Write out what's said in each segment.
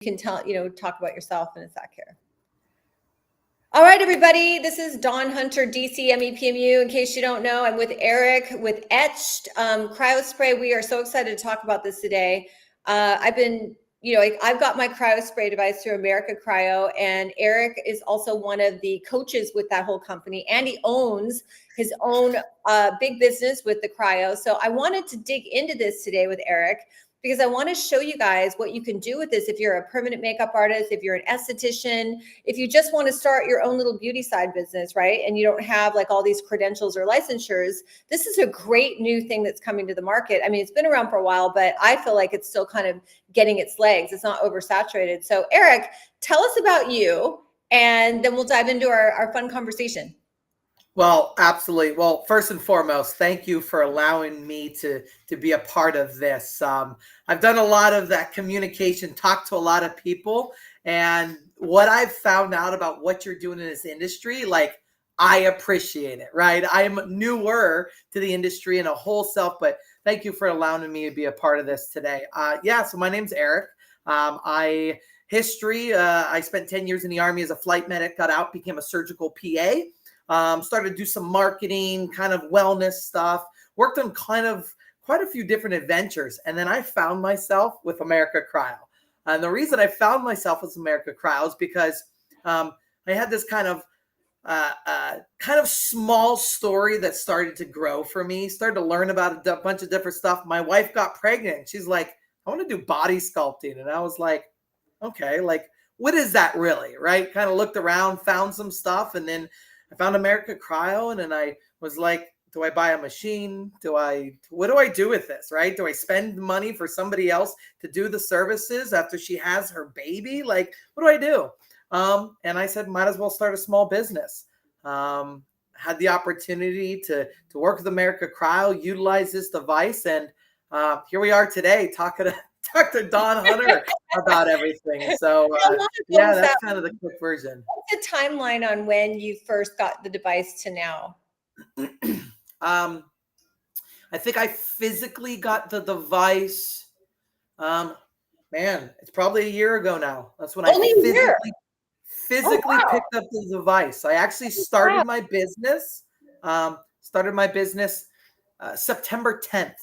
You can talk about yourself in a sec here. All right, everybody, this is Hunter DC ME PMU. In case you don't know, I'm with Eric with Etched Cryo Spray. We are so excited to talk about this today. I've got my cryo spray device through America Cryo, and Eric is also one of the coaches with that whole company, and he owns his own big business with the cryo. So I wanted to dig into this today with Eric, because I want to show you guys what you can do with this if you're a permanent makeup artist, if you're an esthetician, if you just want to start your own little beauty side business, right? And you don't have like all these credentials or licensures. This is a great new thing that's coming to the market. I mean, it's been around for a while, but I feel like it's still kind of getting its legs. It's not oversaturated. So Eric, tell us about you, and then we'll dive into our fun conversation. Well, absolutely. Well, first and foremost, thank you for allowing me to be a part of this. I've done a lot of that communication, talked to a lot of people, and what I've found out about what you're doing in this industry, like, I appreciate it, right? I'm newer to the industry in a whole self, but thank you for allowing me to be a part of this today. So my name's Eric. I spent 10 years in the Army as a flight medic, got out, became a surgical PA. Started to do some marketing, kind of wellness stuff, worked on kind of quite a few different adventures. And then I found myself with America Cryo. And the reason I found myself with America Cryo is because I had this kind of small story that started to grow for me, started to learn about a bunch of different stuff. My wife got pregnant. She's like, I want to do body sculpting. And I was like, okay, like, what is that really, right? Kind of looked around, found some stuff, and then I found America Cryo, and then I was like, do I buy a machine? What do I do with this, right? Do I spend money for somebody else to do the services after she has her baby? Like, what do I do? And I said, might as well start a small business. Had the opportunity to work with America Cryo, utilize this device, and here we are today talking to Dr. Hunter about everything. So that's kind of the quick version. What's the timeline on when you first got the device to now? I think I physically got the device. It's probably a year ago now. That's when physically picked up the device. I actually started my business. September 10th.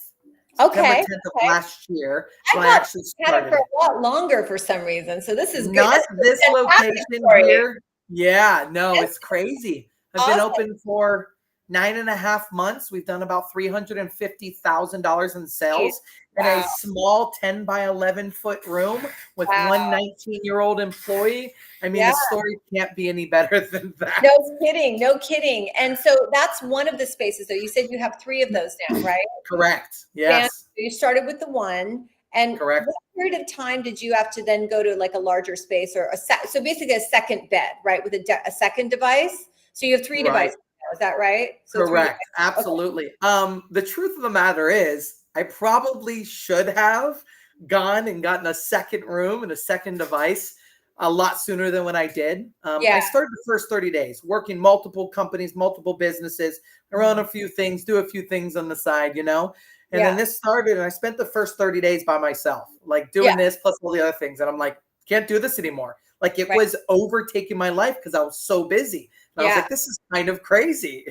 September 10th of last year. I actually started for a lot longer for some reason. So this is not this location here. Yeah, no, it's crazy. I've been open for 9.5 months. We've done about $350,000 in sales in a small 10 by 11 foot room with one 19-year-old employee. I mean, the story can't be any better than that. No kidding. And so that's one of the spaces. So you said you have 3 of those now, right? Correct. Yes. And you started with the one. And correct. What period of time did you have to then go to like a larger space, or so basically a second bed, right? With a second device. So you have 3 devices now, is that right? So correct. Absolutely. Okay. The truth of the matter is, I probably should have gone and gotten a second room and a second device a lot sooner than when I did. I started the first 30 days working multiple companies, multiple businesses. I run a few things, do a few things on the side, And then this started, and I spent the first 30 days by myself, like doing this plus all the other things. And I'm like, can't do this anymore. Like, it was overtaking my life because I was so busy. And I was like, this is kind of crazy,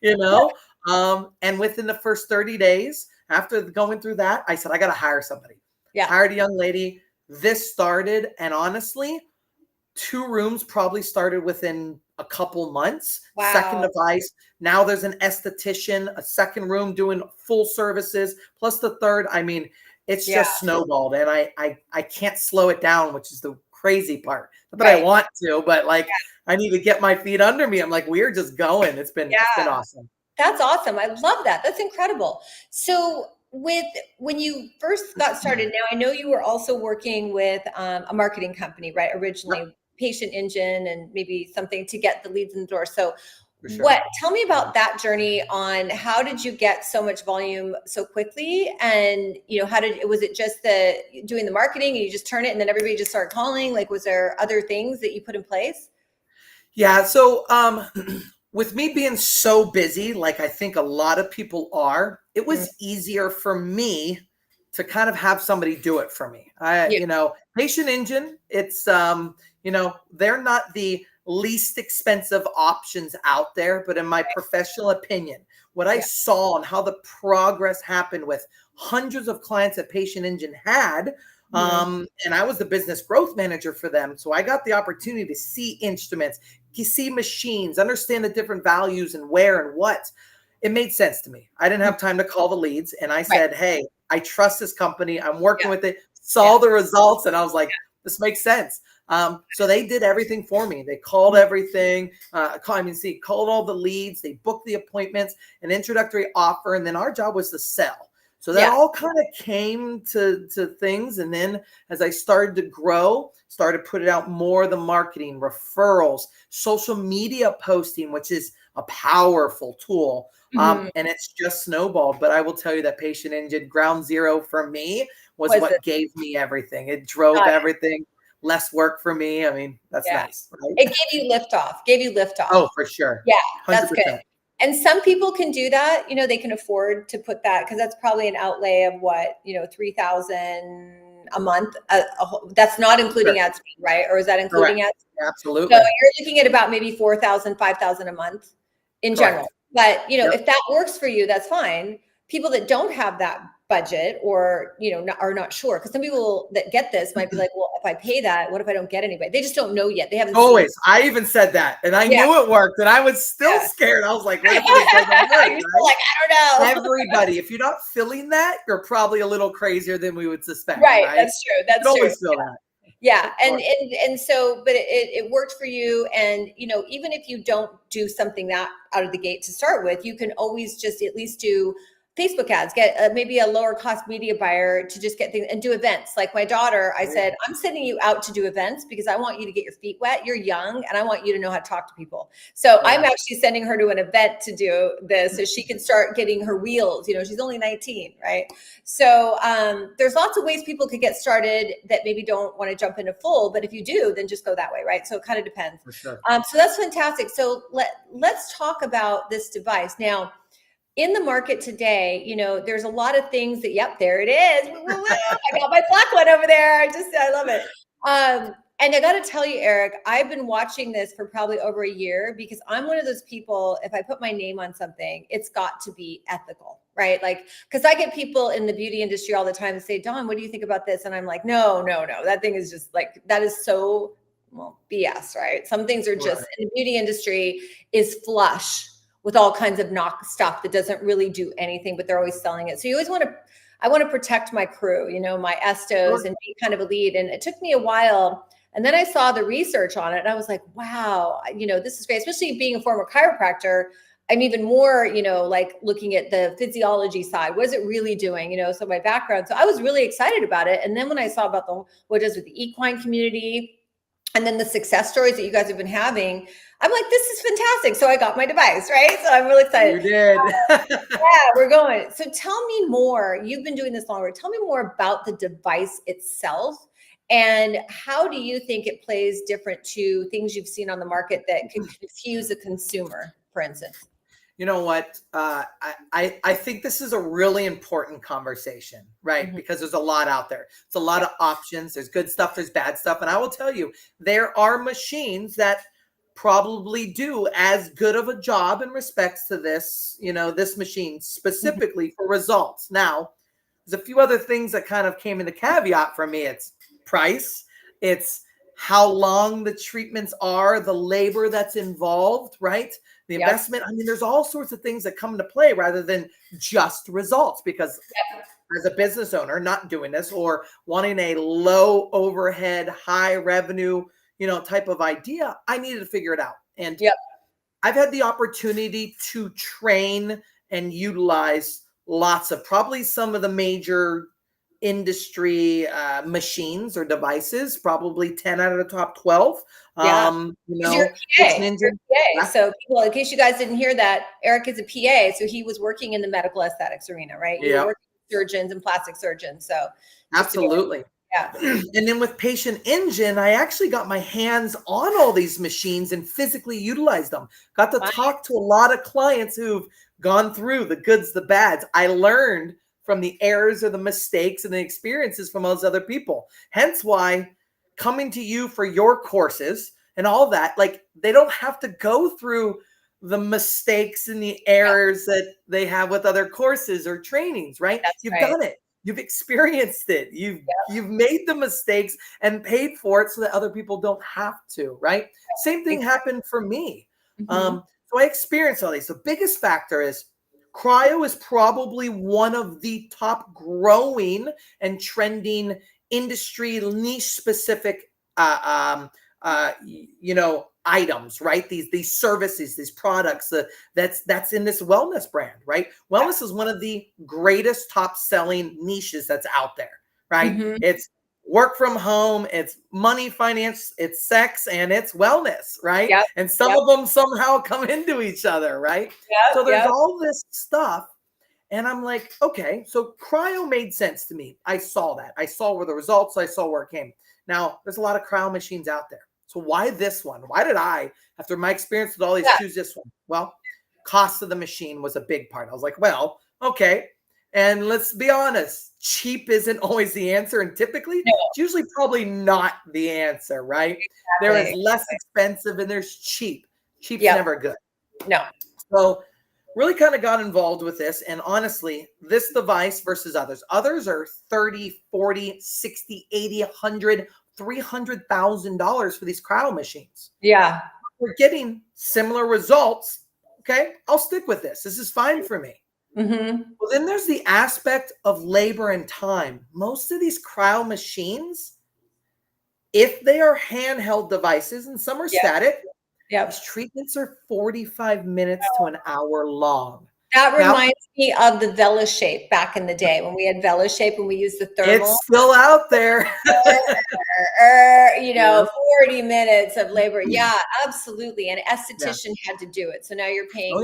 And within the first 30 days, after going through that, I said, I got to hire somebody. Hired a young lady. This started, and honestly, 2 rooms probably started within a couple months. Second device. Now there's an esthetician, a second room doing full services, plus the third. I mean, it's just snowballed, and I can't slow it down, which is the crazy part. Not that I want to, but like I need to get my feet under me. I'm like, we're just going. It's been awesome. That's awesome. I love that. That's incredible. So when you first got started, now I know you were also working with a marketing company, right? Originally, Patient Engine, and maybe something to get the leads in the door. So tell me about that journey on how did you get so much volume so quickly? And, was it just doing the marketing and you just turn it and then everybody just started calling? Like, was there other things that you put in place? Yeah. So, with me being so busy, like I think a lot of people are, it was easier for me to kind of have somebody do it for me. Patient Engine, it's, they're not the least expensive options out there, but in my professional opinion, what I saw and how the progress happened with hundreds of clients that Patient Engine had, and I was the business growth manager for them. So I got the opportunity to see instruments, to see machines, understand the different values and where and what. It made sense to me. I didn't have time to call the leads. And I said, hey, I trust this company. I'm working with it, saw the results. And I was like, this makes sense. So they did everything for me. They called everything, called all the leads. They booked the appointments, an introductory offer. And then our job was to sell. So that all kind of came to things. And then as I started to grow, started putting out more of the marketing, referrals, social media posting, which is a powerful tool. And it's just snowballed. But I will tell you that Patient Engine, ground zero for me, was what gave me everything. It drove everything. Less work for me. I mean, that's nice. Right? It gave you liftoff. Oh, for sure. Yeah, 100%. that's good. And some people can do that. They can afford to put that, because that's probably an outlay of what, $3,000 a month. That's not including ad spend, right? Or is that including ad spend? Absolutely. So you're looking at about maybe $4,000, $5,000 a month in general. But if that works for you, that's fine. People that don't have that budget, or are not sure, because some people that get this might be like, well, if I pay that, what if I don't get anybody? They just don't know yet. They haven't seen it. I even said that, and I knew it worked, and I was still scared. I was like, what if it doesn't work? You're still like, I don't know. Everybody, if you're not feeling that, you're probably a little crazier than we would suspect. Right. That's true. That's true. Always feel that. Yeah. And so, but it worked for you. And, even if you don't do something that out of the gate to start with, you can always just at least do Facebook ads, get maybe a lower cost media buyer to just get things and do events. Like my daughter, I said, I'm sending you out to do events because I want you to get your feet wet. You're young and I want you to know how to talk to people. So I'm actually sending her to an event to do this so she can start getting her wheels. She's only 19, right? So there's lots of ways people could get started that maybe don't want to jump into full, but if you do, then just go that way, right? So it kind of depends. For sure. So that's fantastic. So let's talk about this device. Now, in the market today, there's a lot of things that, there it is. I got my black one over there. I love it. And I got to tell you, Eric, I've been watching this for probably over a year, because I'm one of those people, if I put my name on something, it's got to be ethical, right? Like, because I get people in the beauty industry all the time and say, Dawn, what do you think about this? And I'm like, no. That thing is just like, that is so, BS, right? Some things are just, in the beauty industry is flush with all kinds of knock stuff that doesn't really do anything, but they're always selling it. So you always I want to protect my crew, my estos, and be kind of a lead. And it took me a while. And then I saw the research on it and I was like, wow, this is great. Especially being a former chiropractor, I'm even more, like looking at the physiology side. What is it really doing? So my background. So I was really excited about it. And then when I saw about what it does with the equine community, and then the success stories that you guys have been having, I'm like, this is fantastic. So I got my device, right? So I'm really excited. You did. We're going. So tell me more. You've been doing this longer. Tell me more about the device itself, and how do you think it plays different to things you've seen on the market that could confuse a consumer, for instance? You know what? I think this is a really important conversation, right? Because there's a lot out there. It's a lot of options. There's good stuff. There's bad stuff. And I will tell you, there are machines that probably do as good of a job in respects to this, this machine specifically for results. Now, there's a few other things that kind of came in the caveat for me. It's price. It's how long the treatments are, the labor that's involved, right? The investment. I mean, there's all sorts of things that come into play rather than just results, because as a business owner, not doing this or wanting a low overhead, high revenue, type of idea, I needed to figure it out. And I've had the opportunity to train and utilize lots of, probably some of the major industry machines or devices, probably 10 out of the top 12. You're PA. So people, in case you guys didn't hear that, Eric is a PA. So he was working in the medical aesthetics arena, right? You were working with surgeons and plastic surgeons. So absolutely. And then with Patient Engine, I actually got my hands on all these machines and physically utilized them. Got to talk to a lot of clients who've gone through the goods, the bads. I learned from the errors or the mistakes and the experiences from those other people. Hence why coming to you for your courses and all that, like they don't have to go through the mistakes and the errors that they have with other courses or trainings, right? You've done it. You've experienced it. You've made the mistakes and paid for it so that other people don't have to, right? Same thing happened for me. So I experienced all these. The biggest factor is cryo is probably one of the top growing and trending industry niche specific items, right? These services, these products that's in this wellness brand, right? Wellness is one of the greatest top selling niches that's out there, right? It's work from home, it's money, finance, it's sex, and it's wellness, right? And some of them somehow come into each other, right? So there's all this stuff. And I'm like, okay, so cryo made sense to me. I saw that. I saw where the results, I saw where it came. Now, there's a lot of cryo machines out there. So why this one? Why did I, after my experience with all these, choose this one? Well, cost of the machine was a big part. I was like, well, okay. And let's be honest, cheap isn't always the answer. And typically, it's usually probably not the answer, right? There is less expensive and there's cheap. Cheap's never good. No. So really kind of got involved with this. And honestly, this device versus others. Others are 30, 40, 60, 80, 100, $300,000 for these cryo machines. Yeah. We're getting similar results. Okay, I'll stick with this. This is fine for me. Well, then there's the aspect of labor and time. Most of these cryo machines, if they are handheld devices and some are static, these treatments are 45 minutes to an hour long. That reminds me of the VeloShape back in the day when we had VeloShape and we used the thermal. It's still out there. 40 minutes of labor. Yeah, absolutely. And an esthetician had to do it. So now you're paying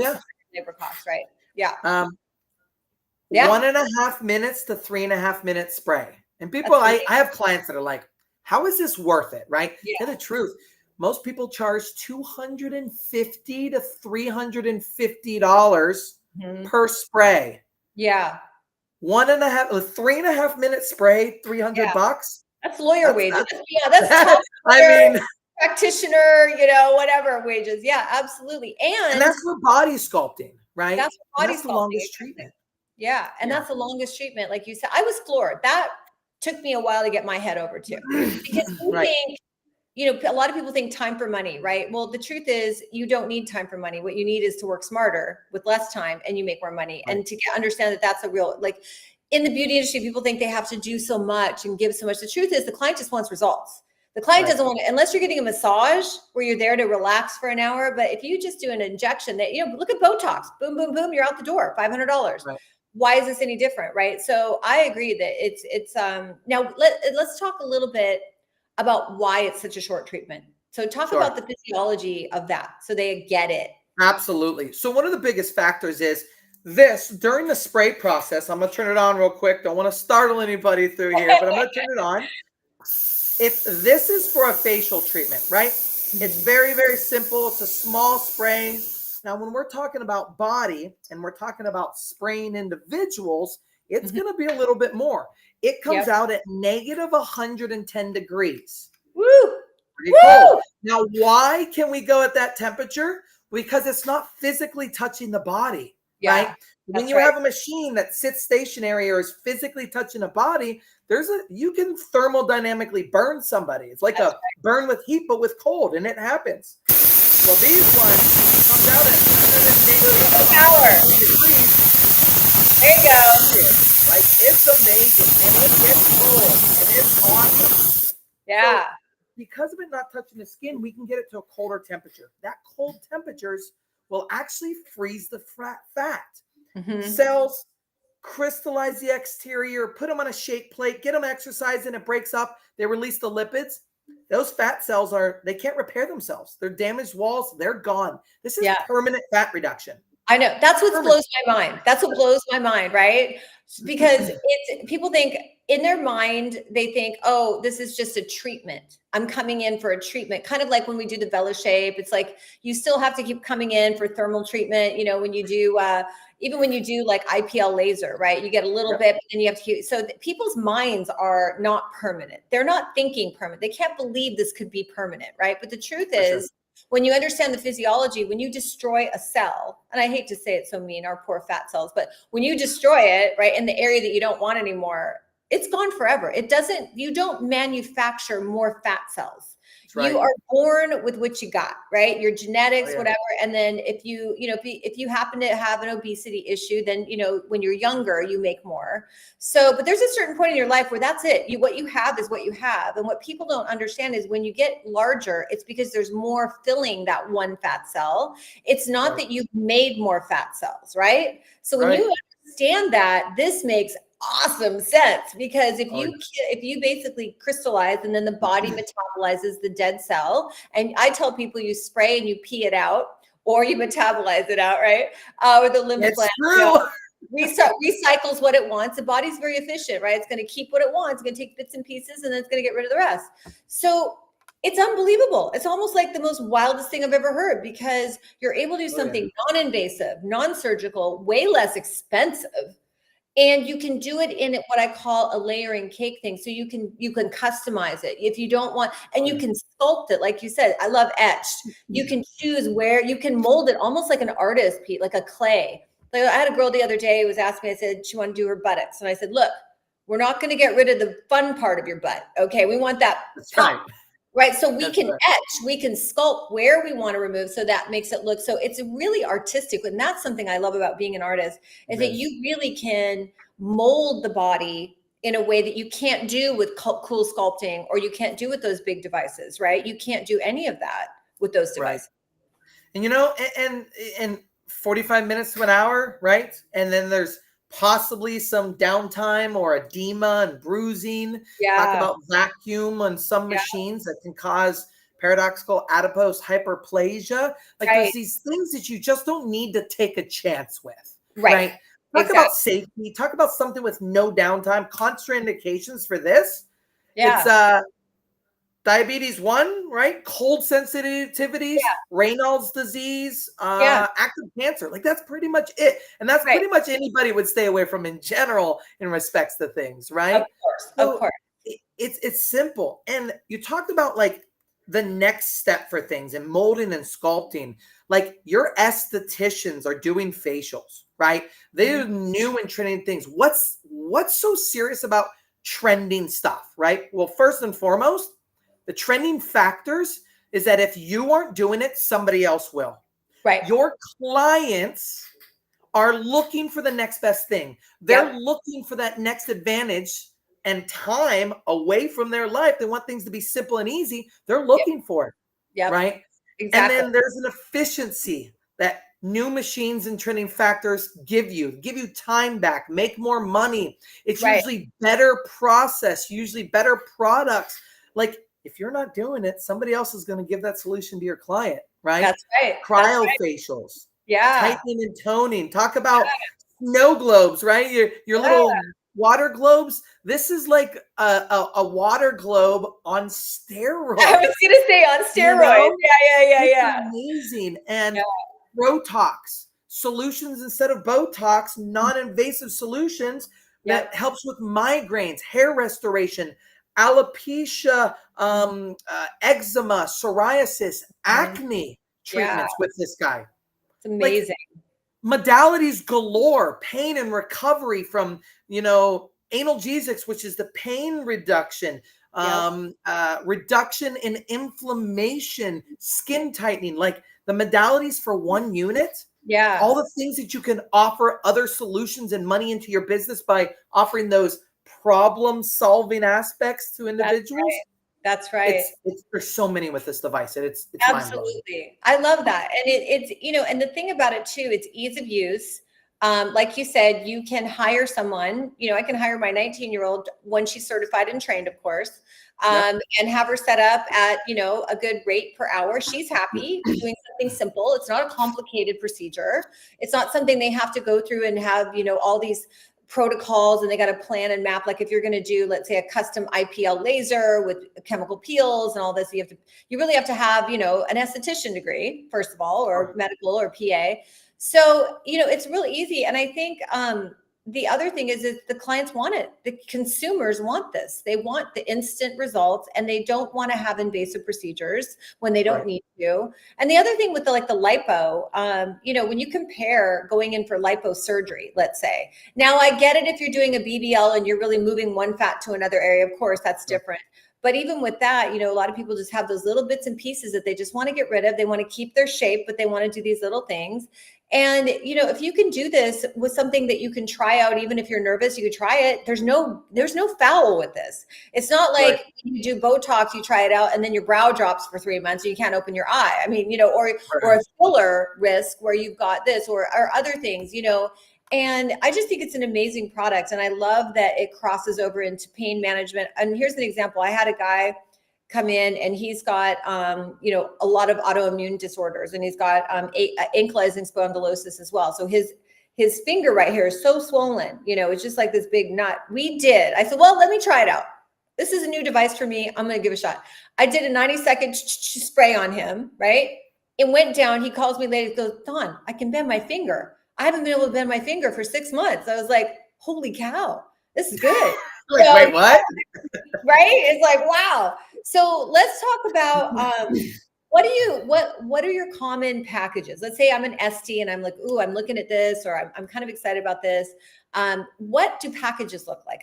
labor costs, right? Yeah. 1.5 minutes to 3.5 minute spray. And people, I have clients that are like, how is this worth it? Right? And the truth, most people charge $250 to $350 per spray. Yeah. 3.5 minute spray, $300. That's lawyer wages. That's I mean, practitioner, whatever wages. Yeah, absolutely. And that's for body sculpting, right? That's for body sculpting. The longest treatment. Yeah. And that's the longest treatment. Like you said, I was floored. That took me a while to get my head over to, because you think, a lot of people think time for money, right? Well, the truth is you don't need time for money. What you need is to work smarter with less time and you make more money. And to understand that that's a real, like in the beauty industry, people think they have to do so much and give so much. The truth is the client just wants results. The client doesn't want to, unless you're getting a massage where you're there to relax for an hour. But if you just do an injection that, look at Botox, boom, boom, boom, you're out the door, $500. Right. Why is this any different? Right. So I agree that it's now let's talk a little bit about why it's such a short treatment. So talk about the physiology of that so they get it. Absolutely. So one of the biggest factors is this during the spray process. I'm going to turn it on real quick. Don't want to startle anybody through here, but I'm going to turn it on. If this is for a facial treatment, right? It's very, very simple. It's a small spray. Now, when we're talking about body and we're talking about spraying individuals, it's going to be a little bit more. It comes out at negative 110 degrees. Woo! Pretty cold. Now, why can we go at that temperature? Because it's not physically touching the body, right? When you have a machine that sits stationary or is physically touching a body, you can thermodynamically burn somebody. It's like a burn with heat, but with cold, and it happens. Well, these ones come out at 110 degrees. There you go. Like, it's amazing, and it gets cold, and it's awesome. Yeah. So, because of it not touching the skin, we can get it to a colder temperature. That cold temperatures will actually freeze the fat. Cells crystallize the exterior, put them on a shake plate, get them exercising, it breaks up. They release the lipids. Those fat cells they can't repair themselves. They're damaged walls. They're gone. This is permanent fat reduction. I know. That's what blows my mind. That's what blows my mind, right? Because people think in their mind, they think, oh, this is just a treatment. I'm coming in for a treatment. Kind of like when we do the Vela shape, it's like you still have to keep coming in for thermal treatment. You know, when you do, even when you do like IPL laser, right? You get a little bit, but then you have to keep. So people's minds are not permanent. They're not thinking permanent. They can't believe this could be permanent, right? But the truth is, when you understand the physiology, when you destroy a cell, and I hate to say it so mean, our poor fat cells, but when you destroy it, right, in the area that you don't want anymore, it's gone forever. It doesn't, you don't manufacture more fat cells. Right. You are born with what you got, right? Your genetics, whatever. And then if you, if you happen to have an obesity issue, then, when you're younger, you make more. So, but there's a certain point in your life where that's it. What you have is what you have. And what people don't understand is when you get larger, it's because there's more filling that one fat cell. It's not that you've made more fat cells, right? So when you understand that, this makes awesome sense, because if you basically crystallize and then the body metabolizes the dead cell, and I tell people you spray and you pee it out, or you metabolize it out, right? With the lymph gland, recycles what it wants. The body's very efficient, right? It's going to keep what it wants. It's going to take bits and pieces, and then it's going to get rid of the rest. So it's unbelievable. It's almost like the most wildest thing I've ever heard, because you're able to do something non-invasive, non-surgical, way less expensive. And you can do it in what I call a layering cake thing. So you can customize it if you don't want, and you can sculpt it. Like you said, I love etched. You can choose where you can mold it almost like an artist, Pete, like a clay. Like I had a girl the other day who was asking me, I said, she wanted to do her buttocks. And I said, look, we're not going to get rid of the fun part of your butt. Okay. We want that. That's right. Right. So we can etch, we can sculpt where we want to remove. So that makes it look, so it's really artistic. And that's something I love about being an artist, is that you really can mold the body in a way that you can't do with cool sculpting, or you can't do with those big devices, right? You can't do any of that with those devices. Right. And 45 minutes to an hour, right? And then there's possibly some downtime or edema and bruising. Talk about vacuum on some machines that can cause paradoxical adipose hyperplasia. Like there's these things that you just don't need to take a chance with. Right. Talk about safety. Talk about something with no downtime. Contraindications for this. It's diabetes 1, right? Cold sensitivities, Raynaud's disease, active cancer. Like that's pretty much it. And that's pretty much anybody would stay away from in general in respects to things, right? Of course. It's simple. And you talked about like the next step for things and molding and sculpting. Like your estheticians are doing facials, right? They're new and trending things. What's so serious about trending stuff, right? Well, first and foremost, the trending factors is that if you aren't doing it, somebody else will. Right. Your clients are looking for the next best thing. They're looking for that next advantage and time away from their life. They want things to be simple and easy. They're looking for it. Right. Exactly. And then there's an efficiency that new machines and trending factors give you time back, make more money. It's usually better process, usually better products. Like, if you're not doing it, somebody else is going to give that solution to your client, right? That's right. Cryofacials, tightening and toning. Talk about snow globes, right? Your little water globes. This is like a water globe on steroids. I was going to say on steroids. It's amazing. And Botox solutions instead of Botox, non-invasive solutions that helps with migraines, hair restoration, alopecia, eczema, psoriasis, acne treatments with this guy. It's amazing. Like, modalities galore, pain and recovery from, analgesics, which is the pain reduction, reduction in inflammation, skin tightening, like the modalities for one unit. All the things that you can offer other solutions and money into your business by offering those problem-solving aspects to individuals. That's right. There's so many with this device. It's absolutely. I love that. And it's, and the thing about it too, it's ease of use. Like you said, you can hire someone, I can hire my 19-year-old when she's certified and trained, of course, and have her set up at, a good rate per hour. She's happy doing something simple. It's not a complicated procedure. It's not something they have to go through and have, all these protocols, and they got to plan and map. Like if you're going to do, let's say, a custom IPL laser with chemical peels and all this, you really have to have, an esthetician degree, first of all, or medical or PA. So, it's really easy. And I think, the other thing is the clients want it. The consumers want this. They want the instant results, and they don't want to have invasive procedures when they don't need to. And the other thing with the lipo, when you compare going in for lipo surgery, let's say, now I get it if you're doing a BBL and you're really moving one fat to another area, of course, that's different. But even with that, a lot of people just have those little bits and pieces that they just want to get rid of. They want to keep their shape, but they want to do these little things. And, if you can do this with something that you can try out, even if you're nervous, you could try it. There's no foul with this. It's not like you do Botox, you try it out, and then your brow drops for 3 months and you can't open your eye. I mean, or a filler risk where you've got this or other things, And I just think it's an amazing product. And I love that it crosses over into pain management. And here's an example. I had a guy come in and he's got, a lot of autoimmune disorders, and he's got ankylosing spondylosis as well. So his finger right here is so swollen, it's just like this big nut. I said, well, let me try it out. This is a new device for me. I'm going to give it a shot. I did a 90-second spray on him, right? It went down. He calls me later, goes, Dawn, I can bend my finger. I haven't been able to bend my finger for 6 months. I was like, holy cow, this is good. Wait, what? Right? It's like, wow. So let's talk about what are your common packages? Let's say I'm an ST and I'm like, ooh, I'm looking at this, or I'm kind of excited about this. What do packages look like?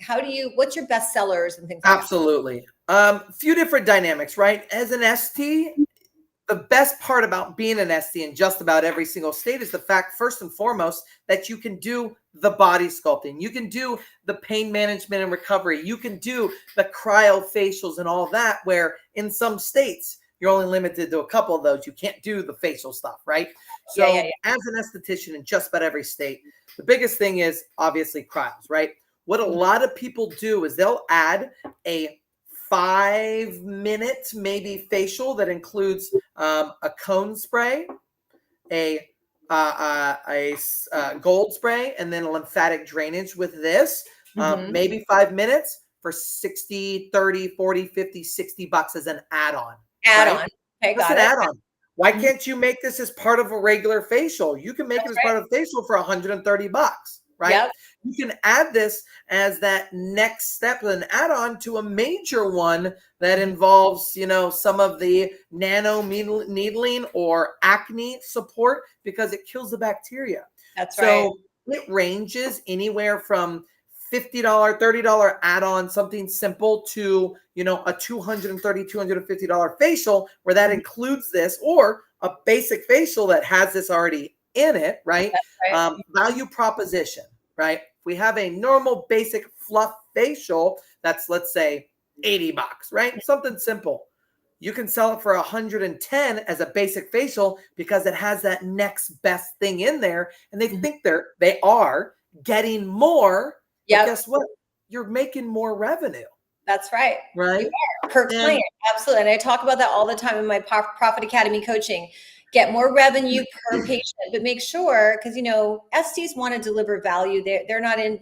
What's your best sellers and things like that? Absolutely. Few different dynamics, right? As an ST, the best part about being an ST in just about every single state is the fact, first and foremost, that you can do the body sculpting. You can do the pain management and recovery. You can do the cryofacials and all that, where in some states, you're only limited to a couple of those. You can't do the facial stuff, right? So as an esthetician in just about every state, the biggest thing is obviously cryos, right? What a lot of people do is they'll add a 5-minute maybe facial that includes a cone spray, a gold spray, and then a lymphatic drainage with this, maybe 5 minutes for 60, 30, 40, 50, $60 as an add-on. Add-on. Okay, got it. Add-on. Why can't you make this as part of a regular facial? You can make it as part of a facial for $130, right? Yep. You can add this as that next step, an add-on to a major one that involves, some of the nano needling or acne support, because it kills the bacteria. That's right. So it ranges anywhere from $50, $30 add-on, something simple, to, a $230, $250 facial, where that includes this, or a basic facial that has this already in it, right? Right. Value proposition, right? If we have a normal basic fluff facial that's, let's say, $80, right? Something simple. You can sell it for $110 as a basic facial because it has that next best thing in there, and they think they are getting more. But guess what? You're making more revenue. That's right. Right. You are, per client. Absolutely. And I talk about that all the time in my Profit Academy coaching. Get more revenue per patient, but make sure, because, STs want to deliver value. They're not in,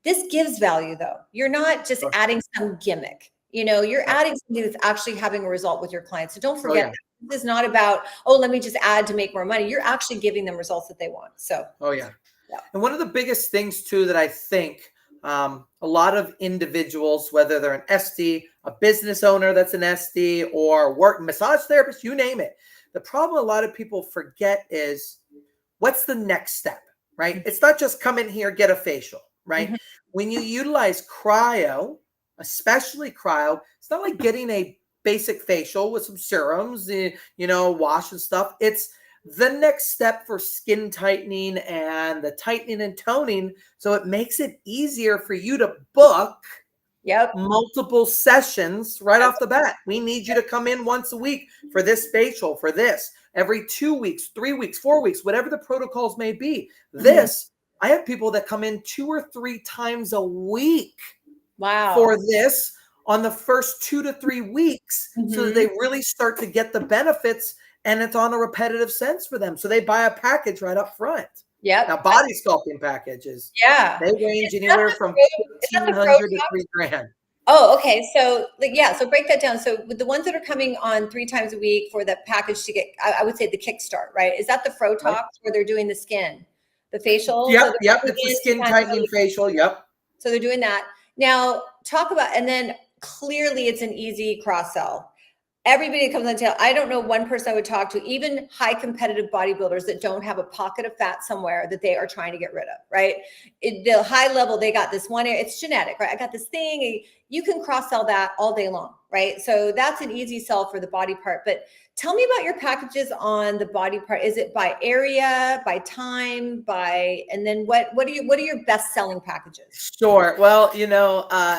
this gives value though. You're not just adding some gimmick, you're adding something that's actually having a result with your clients. So don't forget, this is not about, let me just add to make more money. You're actually giving them results that they want. So. Yeah. And one of the biggest things too that I think a lot of individuals, whether they're an ST, a business owner that's an ST, or massage therapist, you name it. The problem a lot of people forget is, what's the next step, right? It's not just come in here, get a facial, right? When you utilize cryo, especially cryo, it's not like getting a basic facial with some serums, wash and stuff. It's the next step for skin tightening and the tightening and toning. So it makes it easier for you to book multiple sessions right off the bat. We need you to come in once a week for this facial, for this, every 2 weeks, 3 weeks, 4 weeks, whatever the protocols may be. This, I have people that come in 2 or 3 times a week for this on the first 2 to 3 weeks, so that they really start to get the benefits, and it's on a repetitive sense for them. So they buy a package right up front. Yep. Now, body sculpting packages, Yeah. they range Is that anywhere the from is that the pro 1,500 to talk? 3 grand. Oh, okay. So like, yeah, so break that down. So with the ones that are coming on 3 times a week for the package to get, I would say the kickstart, right? Is that the Fro Right? Talks where they're doing the skin, the facial? So Yep, they're yep. coming It's a in skin 2 times a tightening week. facial. Yep. So they're doing that. Now talk about, and then clearly it's an easy cross sell. Everybody that comes on tail, I don't know one person I would talk to, even high competitive bodybuilders that don't have a pocket of fat somewhere that they are trying to get rid of, right? The high level, they got this one area, it's genetic, right? I got this thing, you can cross sell that all day long, right? So that's an easy sell for the body part. But tell me about your packages on the body part. Is it by area, by time, and then what are your best selling packages? Sure. Well,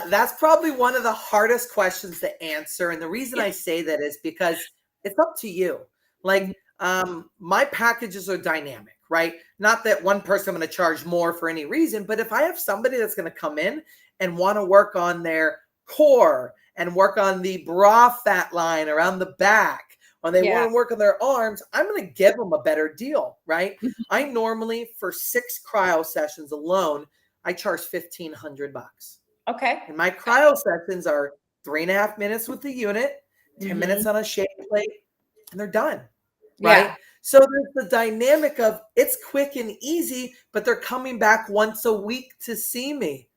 that's probably one of the hardest questions to answer. And the reason I say that is because it's up to you. Like, my packages are dynamic, right? Not that one person I'm going to charge more for any reason, but if I have somebody that's going to come in and want to work on their core and work on the bra fat line around the back, or they want to work on their arms, I'm going to give them a better deal, right? I normally, for 6 cryo sessions alone, I charge $1,500. Okay. And my cryo sessions are 3.5 minutes with the unit, 10 minutes on a shake plate, and they're done. Right. Yeah. So there's the dynamic of it's quick and easy, but they're coming back once a week to see me.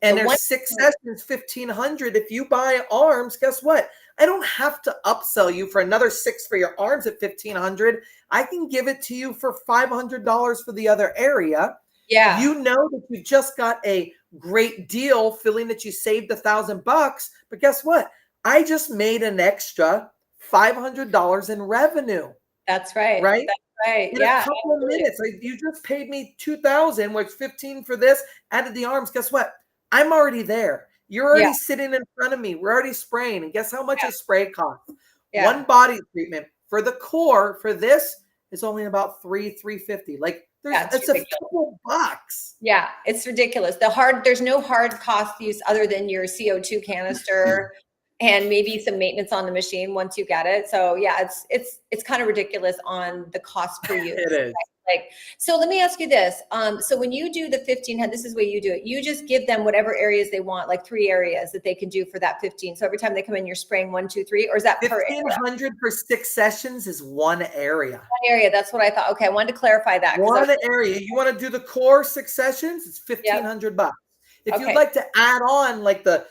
And So there's 6 sessions, 1,500. If you buy arms, guess what? I don't have to upsell you for another 6 for your arms at 1,500. I can give it to you for $500 for the other area. Yeah. You know that you just got a great deal, feeling that you saved $1,000. But guess what? I just made an extra $500 in revenue. That's right. Right? That's right. In Yeah. a couple of minutes. Like, you just paid me $2,000, which 15 for this, added the arms. Guess what? I'm already there. You're already sitting in front of me. We're already spraying. And guess how much a spray costs? One body treatment for the core for this is only about $350. Like, it's a couple bucks. Yeah, it's ridiculous. There's no hard cost use other than your CO2 canister and maybe some maintenance on the machine once you get it. So yeah, it's kind of ridiculous on the cost per use. It is. Like, so let me ask you this. So when you do the 15, this is the way you do it. You just give them whatever areas they want, like 3 areas that they can do for that 15. So every time they come in, you're spraying 1, 2, 3, or is that per area? 1,500 for 6 sessions is one area. One area. That's what I thought. Okay, I wanted to clarify that. One area. You want to do the core 6 sessions? It's $1,500. If you'd like to add on like the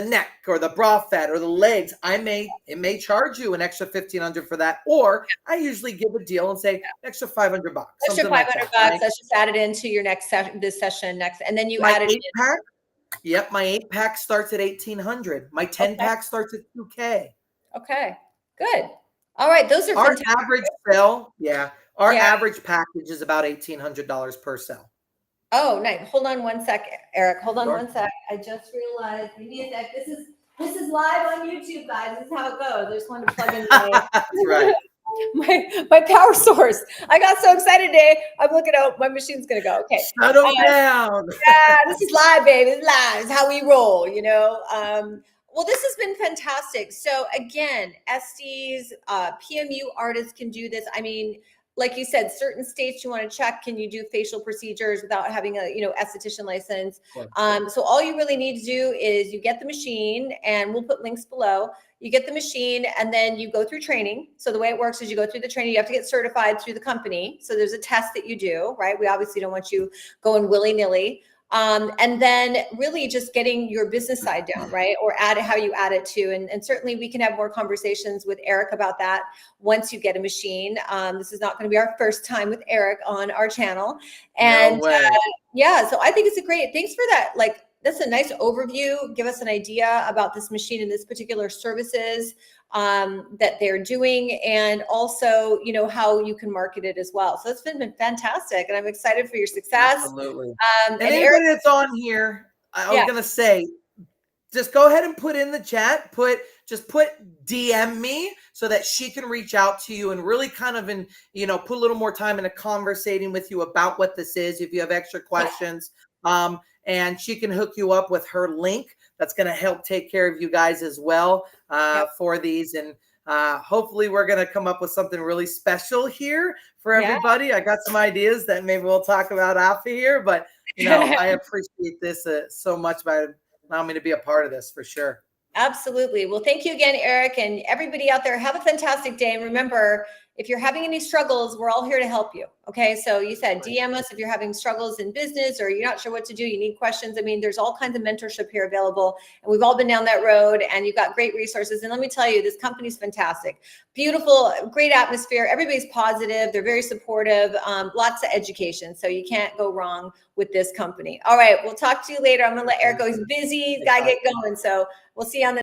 neck or the bra fat or the legs, it may charge you an extra $1,500 for that. Or I usually give a deal and say extra $500. Extra $500. Right? That's just added into your next session, this session next, and then you my added 8-pack. Yep, my 8-pack starts at $1,800. My 10-pack starts at $2,000. Okay, good. All right, those are our fantastic. average sell. Yeah, our average package is about $1,800 per sell. Oh, nice. Hold on one sec, Eric. Hold on one sec. I just realized. Give me a sec. This is live on YouTube, guys. This is how it goes. I just wanted to plug in That's right. my power source. I got so excited today. I'm looking out. My machine's gonna go. Okay. Shut them down. Yeah, this is live, baby. It's live. It's how we roll, you know. Well, this has been fantastic. So again, SDs, PMU artists can do this. I mean, like you said, certain states you want to check, can you do facial procedures without having a, esthetician license? So all you really need to do is you get the machine, and we'll put links below. You get the machine, and then you go through training. So the way it works is you go through the training. You have to get certified through the company. So there's a test that you do, right? We obviously don't want you going willy-nilly. And then really just getting your business side down, right? Or add it how you add it to. And certainly we can have more conversations with Eric about that once you get a machine. This is not going to be our first time with Eric on our channel. And no way. Yeah, so I think it's a great, thanks for that. Like, that's a nice overview. Give us an idea about this machine and this particular services that they're doing, and also, how you can market it as well. So it's been fantastic, and I'm excited for your success. Absolutely. And anybody Eric, that's on here, I was going to say, just go ahead and put in the chat, just put DM me so that she can reach out to you and really kind of put a little more time into conversating with you about what this is. If you have extra questions, and she can hook you up with her link. That's going to help take care of you guys as well for these. And Hopefully we're going to come up with something really special here for Yeah. everybody. I got some ideas that maybe we'll talk about after here, but I appreciate this so much by allowing me to be a part of this for sure. Absolutely. Well, thank you again, Eric, and everybody out there. Have a fantastic day. And remember, if you're having any struggles, we're all here to help you. Okay. So you said DM us if you're having struggles in business or you're not sure what to do, you need questions. I mean, there's all kinds of mentorship here available. And we've all been down that road and you've got great resources. And let me tell you, this company's fantastic. Beautiful, great atmosphere. Everybody's positive. They're very supportive. Lots of education. So you can't go wrong with this company. All right. We'll talk to you later. I'm going to let Eric go. He's busy. He's got to get going. So we'll see you on the